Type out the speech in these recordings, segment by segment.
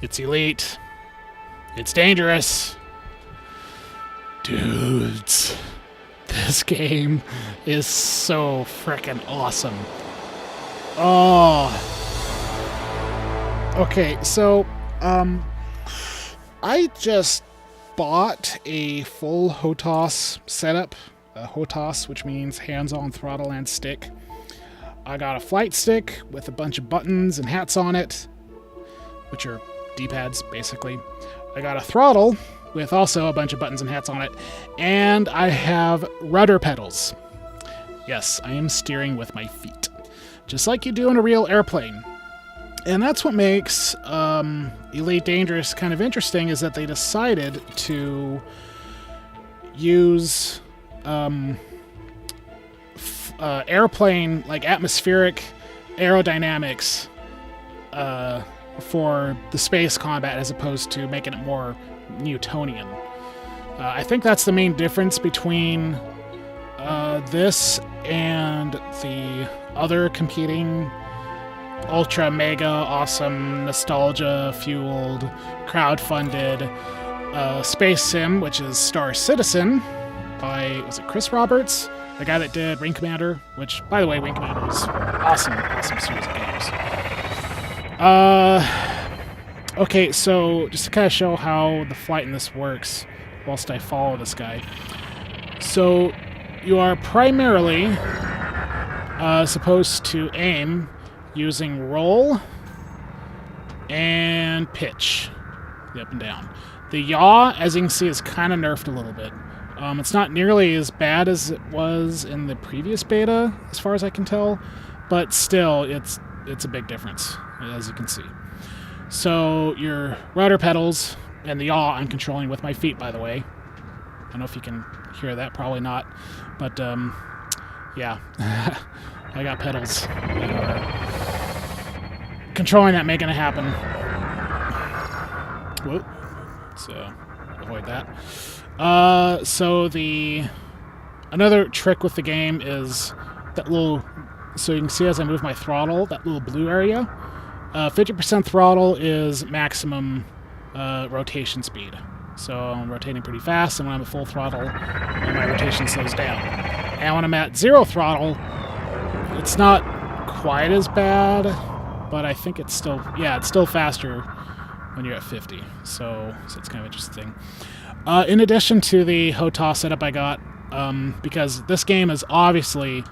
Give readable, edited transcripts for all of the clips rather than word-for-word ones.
It's elite. It's dangerous. Dudes, this game is so frickin' awesome. Oh. Okay, so, I just bought a full HOTAS setup. HOTAS, which means hands-on throttle and stick. I got a flight stick with a bunch of buttons and hats on it, which are D-pads, basically. I got a throttle with also a bunch of buttons and hats on it, and I have rudder pedals. Yes, I am steering with my feet, just like you do in a real airplane. And that's what makes Elite Dangerous kind of interesting, is that they decided to use airplane, like atmospheric aerodynamics for the space combat as opposed to making it more Newtonian. I think that's the main difference between this and the other competing ultra mega awesome nostalgia fueled crowd-funded space sim, which is Star Citizen by, was it Chris Roberts, the guy that did Ring Commander, which, by the way, Ring Commander is awesome series of games. Okay, so just to kind of show how the flight in this works whilst I follow this guy. So you are primarily supposed to aim using roll and pitch, the up and down. The yaw, as you can see, is kind of nerfed a little bit. It's not nearly as bad as it was in the previous beta, as far as I can tell, but still, it's a big difference, as you can see. So your rudder pedals and the yaw I'm controlling with my feet, by the way. I don't know if you can hear that, probably not, but yeah, I got pedals that are controlling that, making it happen. Whoop. So avoid that. So another trick with the game is that little, so you can see as I move my throttle, that little blue area. 50% throttle is maximum rotation speed. So I'm rotating pretty fast, and when I'm at full throttle, my rotation slows down. And when I'm at zero throttle, it's not quite as bad, but I think it's still, yeah, it's still faster when you're at 50. So it's kind of interesting. In addition to the HOTAS setup I got, because this game is obviously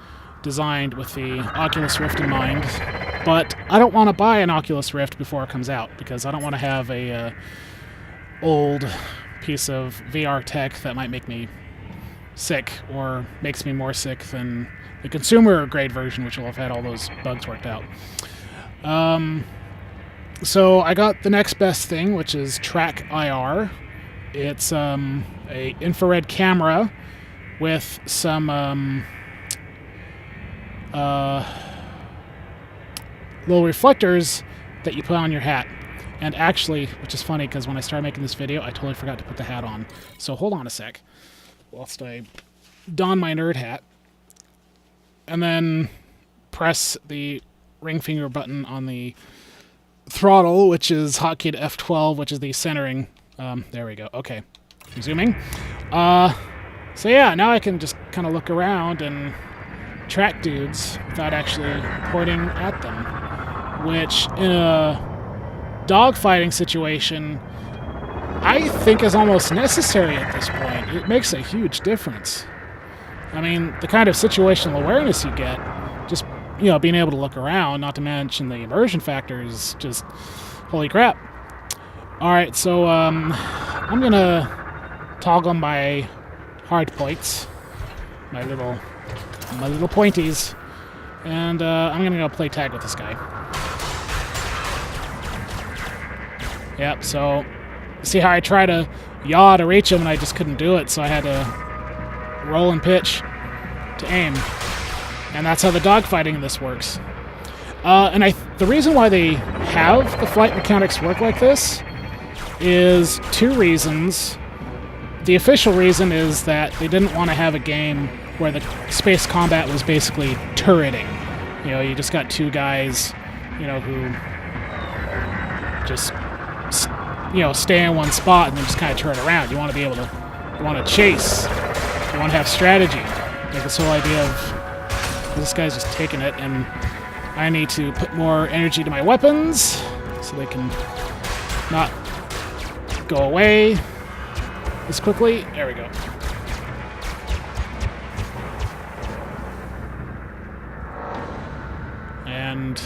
designed with the Oculus Rift in mind, but I don't want to buy an Oculus Rift before it comes out, because I don't want to have a old piece of VR tech that might make me sick, or makes me more sick than the consumer grade version, which will have had all those bugs worked out. So I got the next best thing, which is Track IR. It's a infrared camera with some little reflectors that you put on your hat. And actually, which is funny, because when I started making this video, I totally forgot to put the hat on. So hold on a sec, whilst I don my nerd hat, and then press the ring finger button on the throttle, which is hotkey to F12, which is the centering. There we go. Okay, resuming. So yeah, now I can just kind of look around and track dudes without actually pointing at them, which in a dogfighting situation I think is almost necessary at this point. It makes a huge difference. I mean, the kind of situational awareness you get, just, you know, being able to look around, not to mention the immersion factor, is just holy crap. Alright, so I'm gonna toggle my hard points, my little pointies, and I'm gonna go play tag with this guy. Yep, so see how I try to yaw to reach him and I just couldn't do it, so I had to roll and pitch to aim. And that's how the dogfighting in this works. And the reason why they have the flight mechanics work like this is two reasons. The official reason is that they didn't want to have a game where the space combat was basically turreting. You know, you just got two guys, you know, who just stay in one spot and then just kind of turn around. You want to be able to, you want to chase. You want to have strategy. Like this whole idea of this guy's just taking it, and I need to put more energy to my weapons so they can not go away as quickly. There we go. And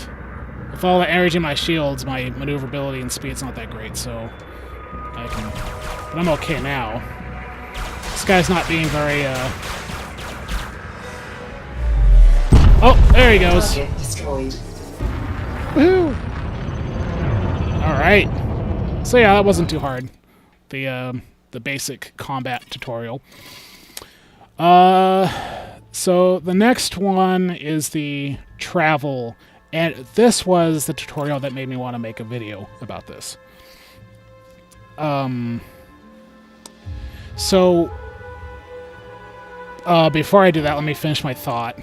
with all the energy in my shields, my maneuverability and speed's not that great, so I can... But I'm okay now. This guy's not being very, Oh, there he goes. Target destroyed. Woohoo! Alright. So yeah, that wasn't too hard. The basic combat tutorial. So the next one is the travel, and this was the tutorial that made me want to make a video about this. So before I do that, let me finish my thought.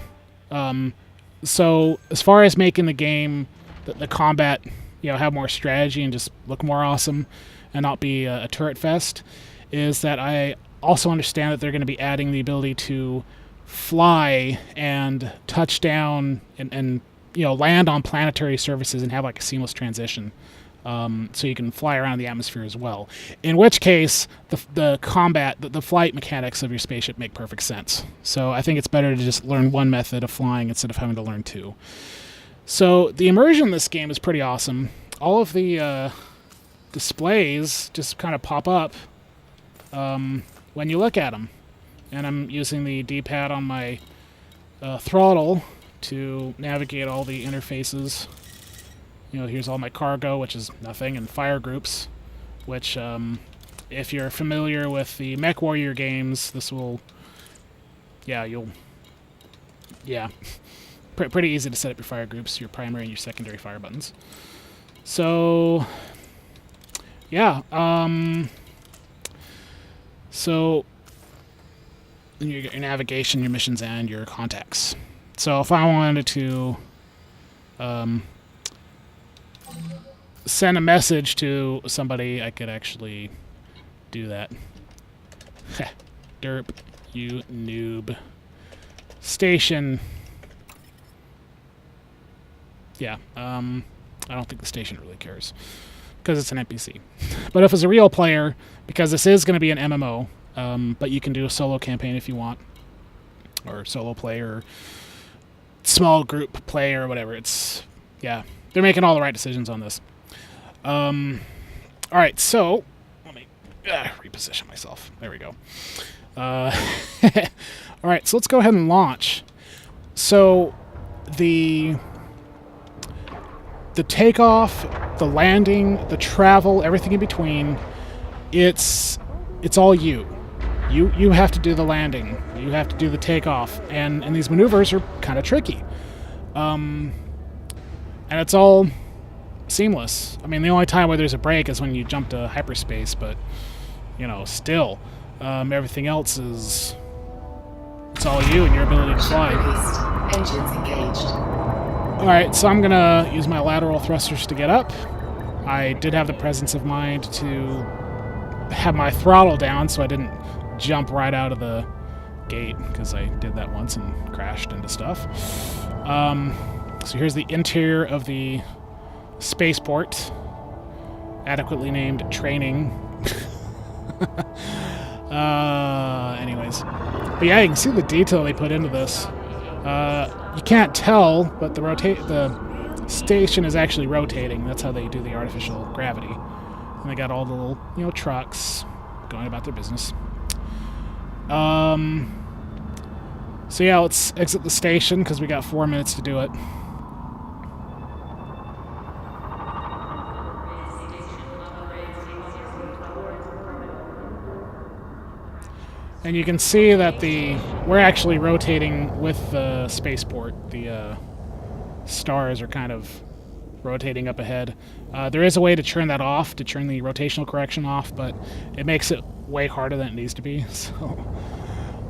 So as far as making the game, the combat, have more strategy and just look more awesome and not be a turret fest, is that I also understand that they're going to be adding the ability to fly and touch down and land on planetary surfaces and have like a seamless transition. So you can fly around the atmosphere as well. In which case, the combat, the flight mechanics of your spaceship make perfect sense. So I think it's better to just learn one method of flying instead of having to learn two. So the immersion in this game is pretty awesome. All of the displays just kind of pop up when you look at them. And I'm using the D-pad on my throttle to navigate all the interfaces. Here's all my cargo, which is nothing, and fire groups, which, if you're familiar with the Mech Warrior games, this will, pretty easy to set up your fire groups, your primary and your secondary fire buttons. So, yeah, so you get your navigation, your missions, and your contacts. So if I wanted to send a message to somebody, I could actually do that. Derp, you noob. Station. Yeah, I don't think the station really cares, because it's an NPC. But if it's a real player, because this is going to be an MMO, but you can do a solo campaign if you want, or solo play, or small group play, or whatever. They're making all the right decisions on this. Alright, so let me reposition myself. There we go. Alright, so let's go ahead and launch. So the takeoff, the landing, the travel, everything in between, it's all you. You have to do the landing. You have to do the takeoff. And these maneuvers are kind of tricky. And it's all seamless. I mean, the only time where there's a break is when you jump to hyperspace, but, still, everything else it's all you and your ability to fly. Engines engaged. Alright, so I'm going to use my lateral thrusters to get up. I did have the presence of mind to have my throttle down so I didn't jump right out of the gate, because I did that once and crashed into stuff. So here's the interior of the spaceport, adequately named training. Anyways. But yeah, you can see the detail they put into this. You can't tell, but the station is actually rotating. That's how they do the artificial gravity. And they got all the little, trucks going about their business. So yeah, let's exit the station, because we got 4 minutes to do it. And you can see that we're actually rotating with the spaceport. The stars are kind of rotating up ahead. There is a way to turn that off, to turn the rotational correction off, but it makes it way harder than it needs to be. So, all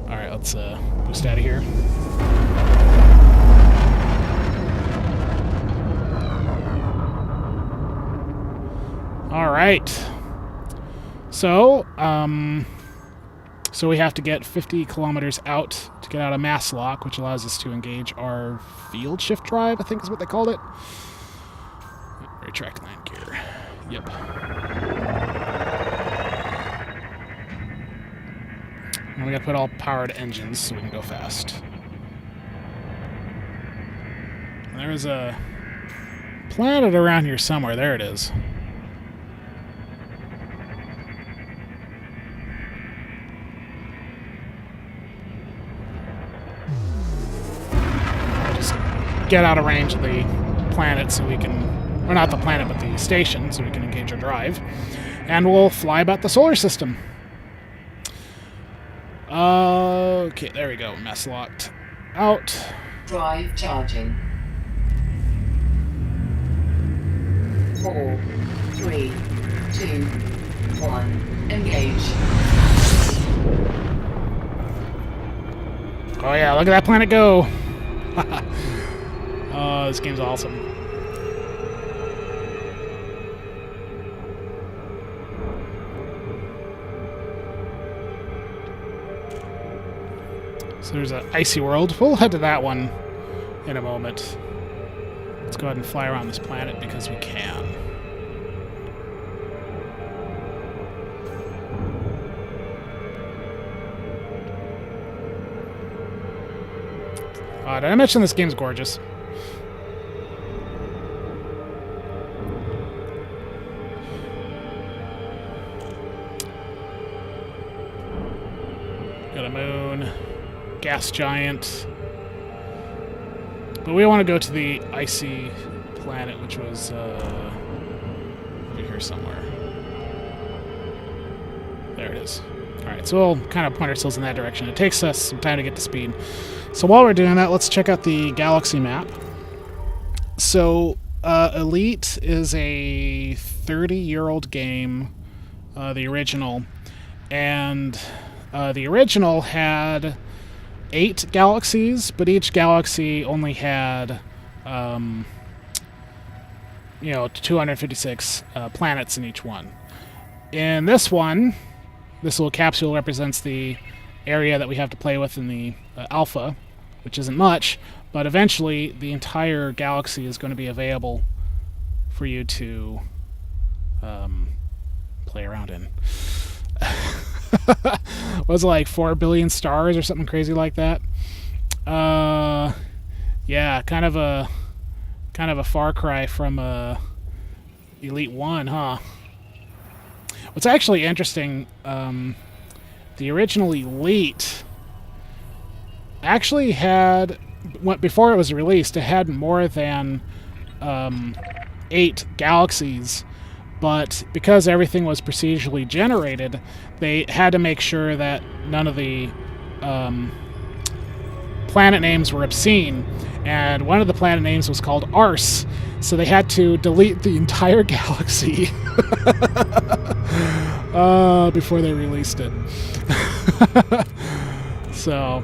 right, let's boost out of here. All right, So, so we have to get 50 kilometers out to get out of mass lock, which allows us to engage our field shift drive, I think is what they called it. Retract land gear. Yep. And we gotta put all powered engines so we can go fast. And there's a planet around here somewhere. There it is. Just get out of range of the planet so we can... Or not the planet, but the station, so we can engage our drive. And we'll fly about the solar system. Okay, there we go. Mess locked out. Drive charging. 4, 3, 2, 1. Engage. Oh yeah, look at that planet go! Oh, this game's awesome. So there's an icy world. We'll head to that one in a moment. Let's go ahead and fly around this planet because we can. Did I mention this game's gorgeous? Got a moon. Gas giant. But we want to go to the icy planet, which was over here somewhere. There it is. Alright, so we'll kind of point ourselves in that direction. It takes us some time to get to speed. So while we're doing that, let's check out the galaxy map. So Elite is a 30-year-old game, the original. And the original had 8 galaxies, but each galaxy only had, 256 planets in each one. In this one, this little capsule represents the area that we have to play with in the alpha, which isn't much, but eventually the entire galaxy is going to be available for you to play around in. Was it like 4 billion stars or something crazy like that? Yeah, kind of a far cry from Elite 1, huh? What's actually interesting, the original Elite actually had, before it was released, it had more than 8 galaxies. But because everything was procedurally generated, they had to make sure that none of the planet names were obscene. And one of the planet names was called Arse, so they had to delete the entire galaxy before they released it. So,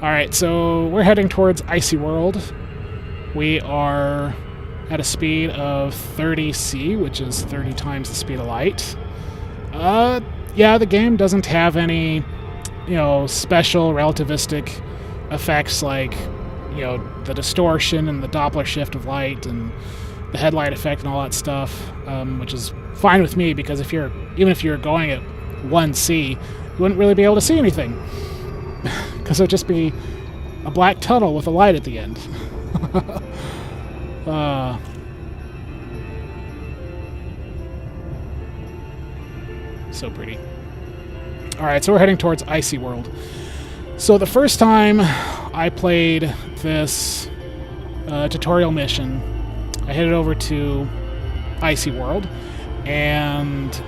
alright, so we're heading towards Icy World. We are at a speed of 30C, which is 30 times the speed of light. Yeah, the game doesn't have any, special relativistic effects like, the distortion and the Doppler shift of light and the headlight effect and all that stuff, which is fine with me because even if you're going at 1C, you wouldn't really be able to see anything because it would just be a black tunnel with a light at the end. So pretty. Alright, so we're heading towards Icy World. So the first time I played this tutorial mission, I headed over to Icy World, and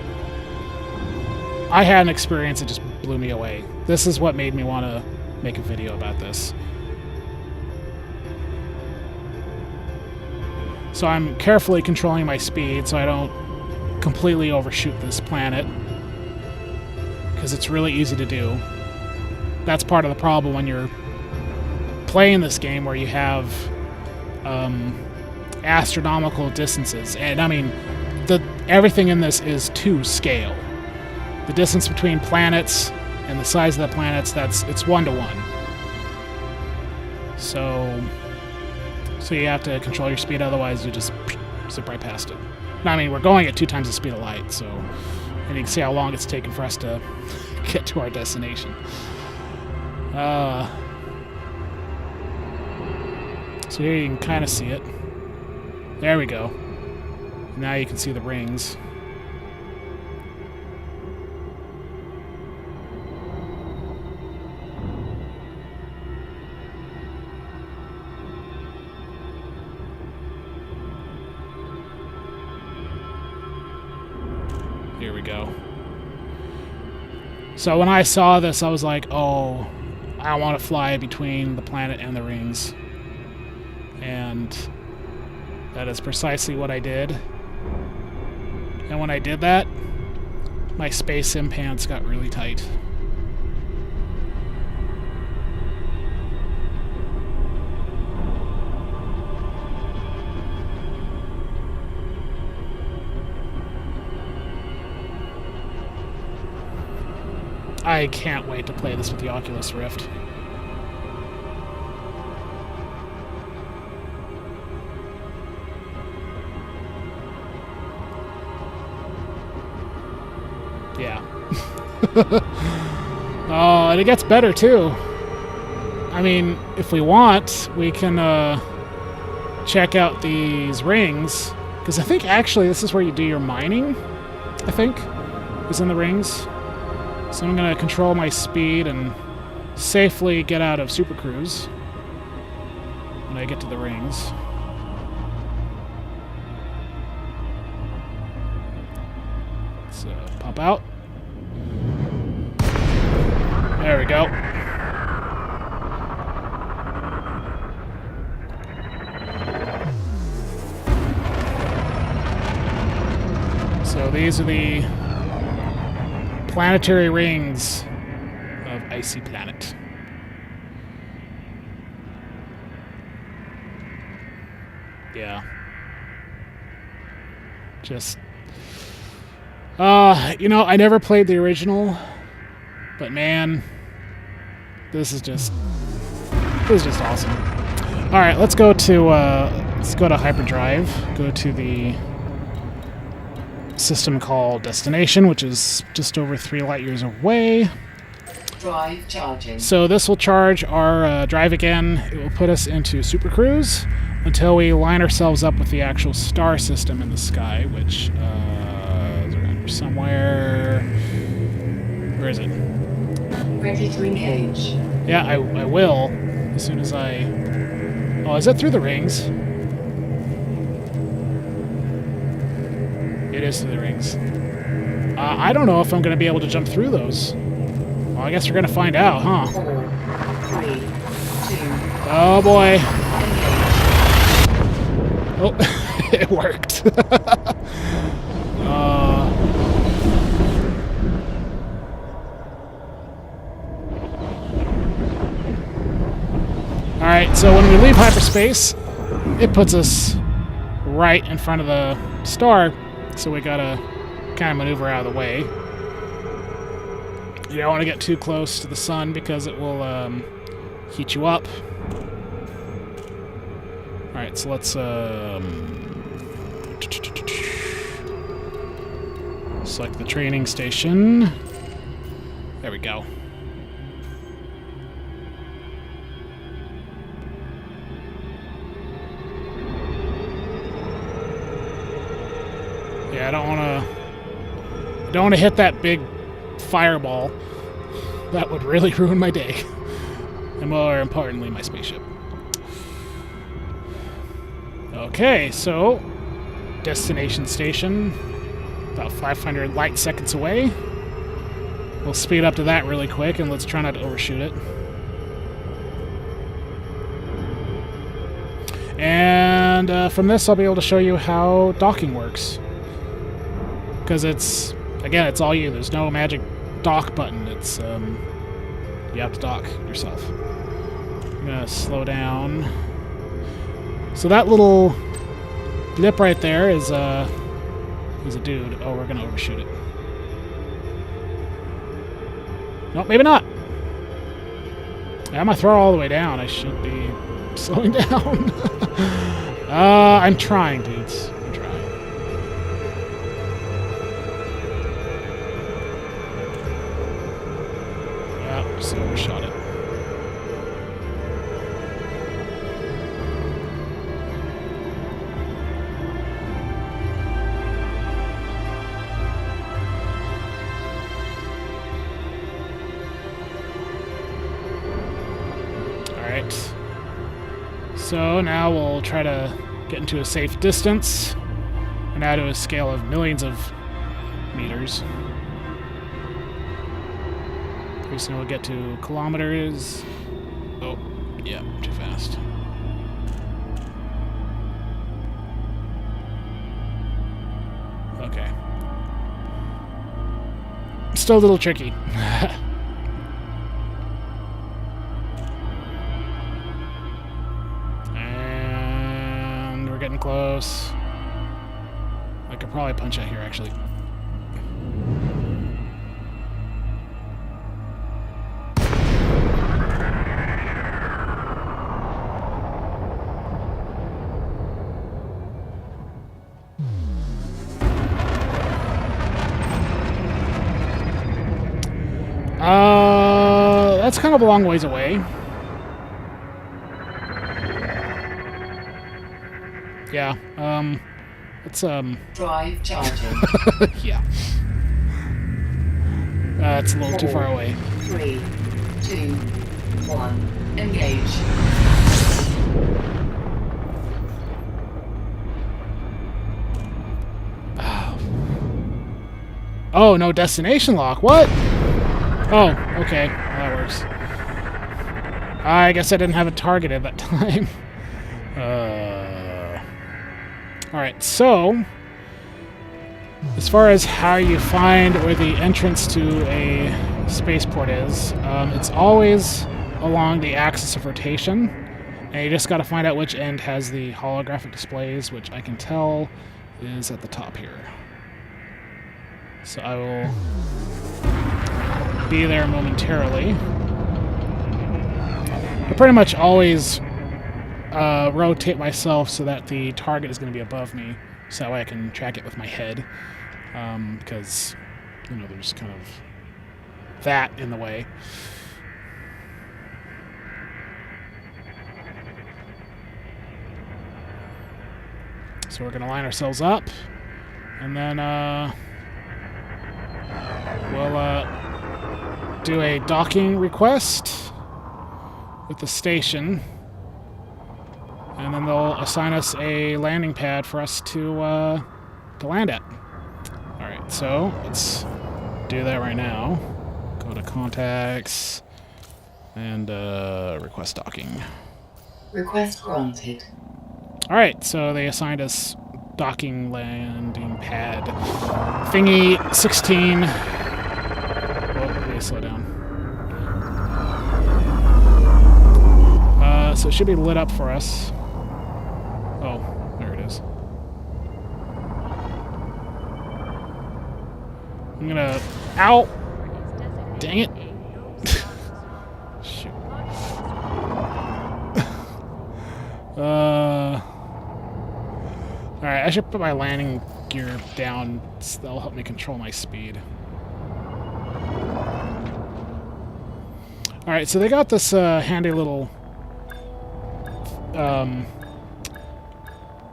I had an experience that just blew me away. This is what made me want to make a video about this. So I'm carefully controlling my speed so I don't completely overshoot this planet, because it's really easy to do. That's part of the problem when you're playing this game where you have astronomical distances. And I mean, everything in this is to scale. the distance between planets and the size of the planets, it's 1-to-1. So you have to control your speed, otherwise you just zip right past it. I mean, we're going at 2 times the speed of light, so, and you can see how long it's taken for us to get to our destination. So here you can kind of see it. There we go. Now you can see the rings. Here we go. So when I saw this, I was like, oh, I want to fly between the planet and the rings. And that is precisely what I did. And when I did that, my space sim pants got really tight. I can't wait to play this with the Oculus Rift. Yeah. Oh, and it gets better too. I mean, if we want, we can check out these rings, because I think actually this is where you do your mining, I think, is in the rings. So I'm going to control my speed and safely get out of Super Cruise when I get to the rings. Let's pop out. There we go. So these are the planetary rings of Icy Planet. Yeah. Just you know, I never played the original, but man, this is just awesome. All right, let's go to hyperdrive. Go to the system called Destination, which is just over 3 light years away. Drive charging. So this will charge our drive again. It will put us into Super Cruise until we line ourselves up with the actual star system in the sky, which is around here somewhere. Where is it? Ready to engage. Yeah, I will as soon as I... Oh, is it through the rings? It is through the rings. I don't know if I'm going to be able to jump through those. Well, I guess we're going to find out, huh? 4, 3, 2. Oh, boy. Engage. Oh, it worked. Alright, so when we leave hyperspace, it puts us right in front of the star, so we gotta kind of maneuver out of the way. You don't want to get too close to the sun because it will heat you up. Alright, so let's select the training station. There we go. Yeah, I don't want to hit that big fireball. That would really ruin my day. And more importantly, my spaceship. Okay, so destination station, about 500 light seconds away. We'll speed up to that really quick, and let's try not to overshoot it. And from this, I'll be able to show you how docking works. Because it's, again, it's all you. There's no magic dock button. It's, you have to dock yourself. I'm going to slow down. So that little blip right there is a dude. Oh, we're going to overshoot it. No, maybe not. I'm gonna throw all the way down. I should be slowing down. I'm trying, dudes. I'm trying. Yeah, just overshot it. Alright. So now we'll try to get into a safe distance, and now to a scale of millions of meters. Pretty soon we'll get to kilometers. Oh, yeah, too fast. Okay. Still a little tricky. And we're getting close. I could probably punch out here, actually. That's kind of a long ways away. Yeah, it's, Drive charging. yeah. It's a little too far away. 3, 2, 1, engage. Oh, no destination lock. What? Oh, okay. That works. I guess I didn't have it targeted that time. Alright, so as far as how you find where the entrance to a spaceport is, it's always along the axis of rotation, and you just got to find out which end has the holographic displays, which I can tell is at the top here. So I will be there momentarily. I pretty much always rotate myself so that the target is going to be above me, so that way I can track it with my head, because, you know, there's kind of that in the way. So we're going to line ourselves up, and then we'll do a docking request with the station, and then they'll assign us a landing pad for us to land at. All right, so let's do that right now. Go to contacts and request docking. Request granted. All right, so they assigned us docking landing pad thingy 16. Oh, please slow down. So it should be lit up for us. Oh, there it is. I'm gonna... Ow! Dang it! Shoot. Alright, I should put my landing gear down. That'll help me control my speed. Alright, so they got this handy little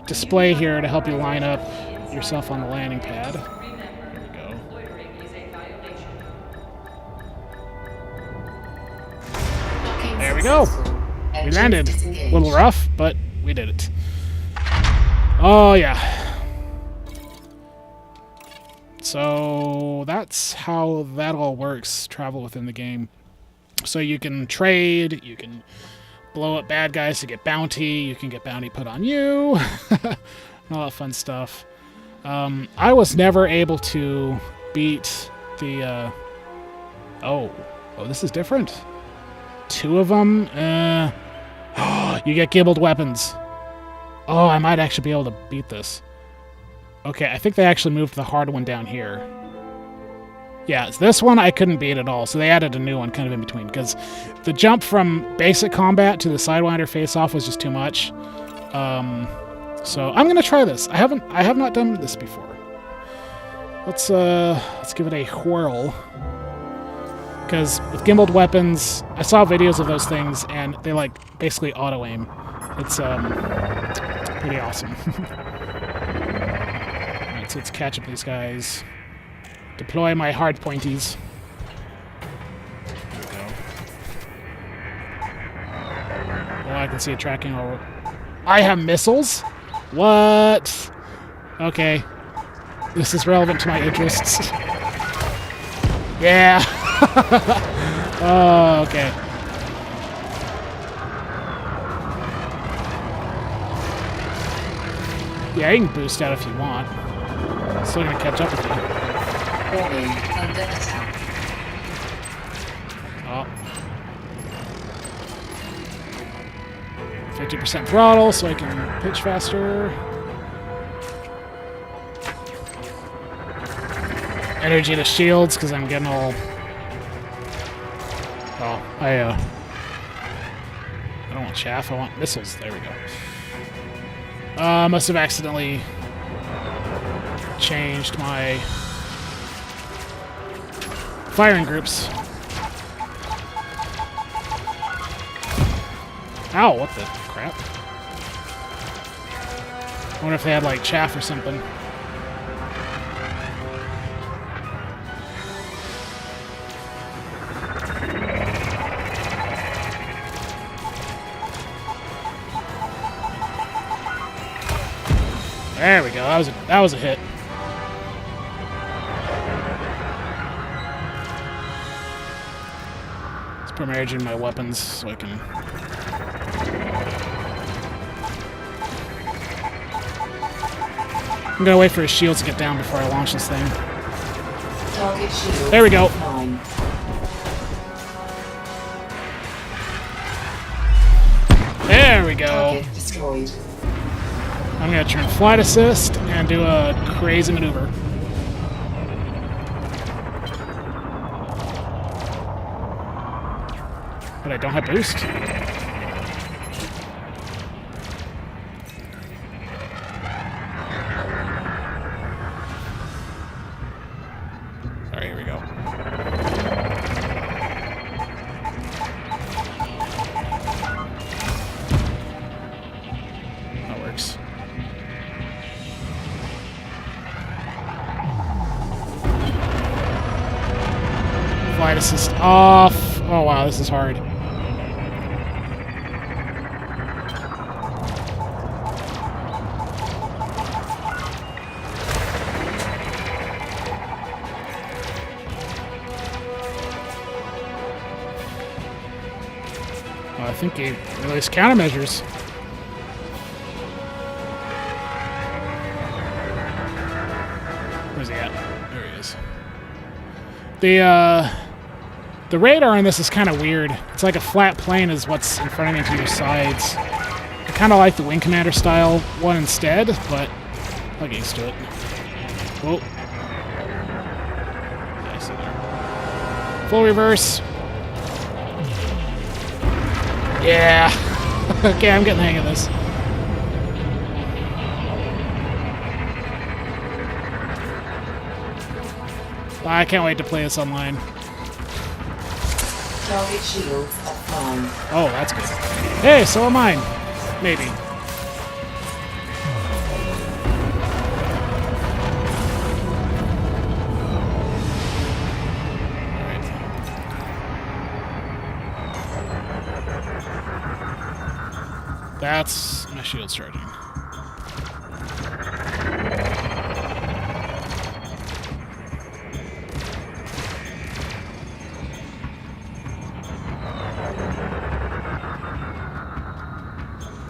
display here to help you line up yourself on the landing pad. There we go. There we go. We landed. A little rough, but we did it. Oh, yeah. So that's how that all works, travel within the game. So you can trade, you can blow up bad guys to get bounty, you can get bounty put on you, and all that fun stuff. I was never able to beat the... Oh, this is different. 2 of them? You get gibbled weapons. Oh, I might actually be able to beat this. Okay, I think they actually moved the hard one down here. Yeah, this one I couldn't beat at all, so they added a new one kind of in between, because the jump from basic combat to the Sidewinder face-off was just too much. So I'm gonna try this. I have not done this before. Let's give it a whirl. Because with gimbaled weapons, I saw videos of those things, and they like basically auto-aim. It's pretty awesome. Alright, so let's catch up these guys. Deploy my hard pointies. There we go. Oh, I can see it tracking over. I have missiles? What? Okay. This is relevant to my interests. Yeah. Oh, okay. Yeah, you can boost out if you want. Still gonna catch up with you. Warning, under attack. Oh. 50% throttle, so I can pitch faster. Energy to shields, because I'm getting all... Oh, I don't want chaff, I want missiles. There we go. Must have accidentally changed my firing groups. Ow, what the crap? I wonder if they had, like, chaff or something. There we go. That was a hit. Let's put managing my weapons so I can. I'm gonna wait for his shields to get down before I launch this thing. Target shield. There we go. 9. There we go. Target destroyed. I'm gonna turn flight assist and do a crazy maneuver. But I don't have boost. Alright, here we go. That works. Flight assist off. Oh wow, this is hard. I think he released countermeasures. Where's he at? There he is. The radar on this is kind of weird. It's like a flat plane is what's in front of me to your sides. I kind of like the Wing Commander style one instead, but I'll get used to it. Whoa. Yeah, I see there. Full reverse. Yeah. Okay, I'm getting the hang of this. I can't wait to play this online. Target shields at 9. Oh, that's good. Hey, so am I. Maybe. Alright. That's my shield charging.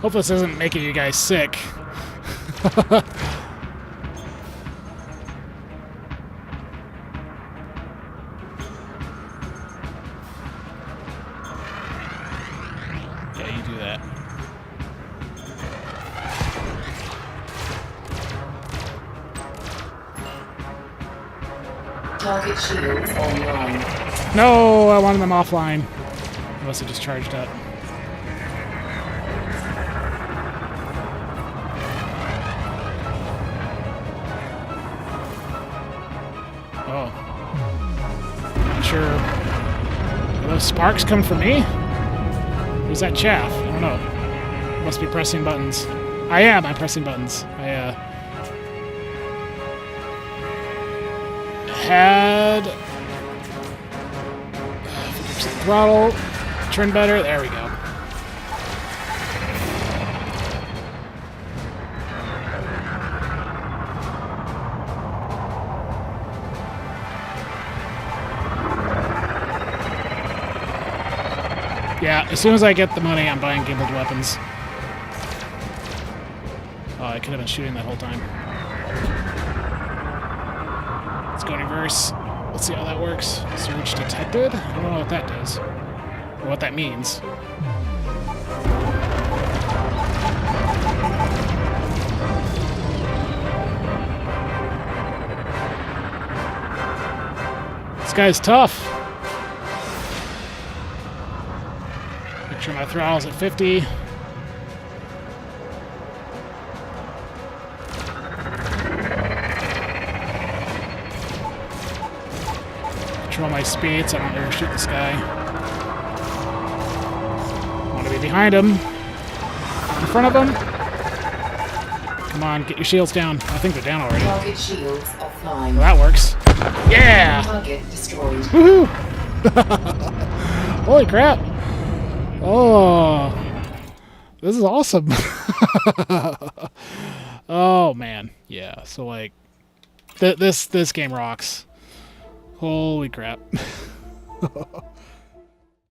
Hope this isn't making you guys sick. Yeah, you do that. Target shields online. No, I wanted them offline. Unless it just charged up. Oh. Not sure. Are those sparks coming from me? Was that chaff? I don't know. Must be pressing buttons. I'm pressing buttons. I had 50% throttle. Turn better. There we go. Yeah, as soon as I get the money, I'm buying gimbaled weapons. Oh, I could have been shooting that whole time. Let's go in reverse. Let's see how that works. Surge detected? I don't know what that does. Or what that means. This guy's tough. Make sure my throttle's at 50. Control my speed so I don't ever shoot this guy. I want to be behind him. In front of him. Come on, get your shields down. I think they're down already. Target shields offline. Well, that works. Yeah! Target destroyed. Woohoo! Holy crap! Oh, this is awesome. Oh man, yeah. So like, this game rocks. Holy crap.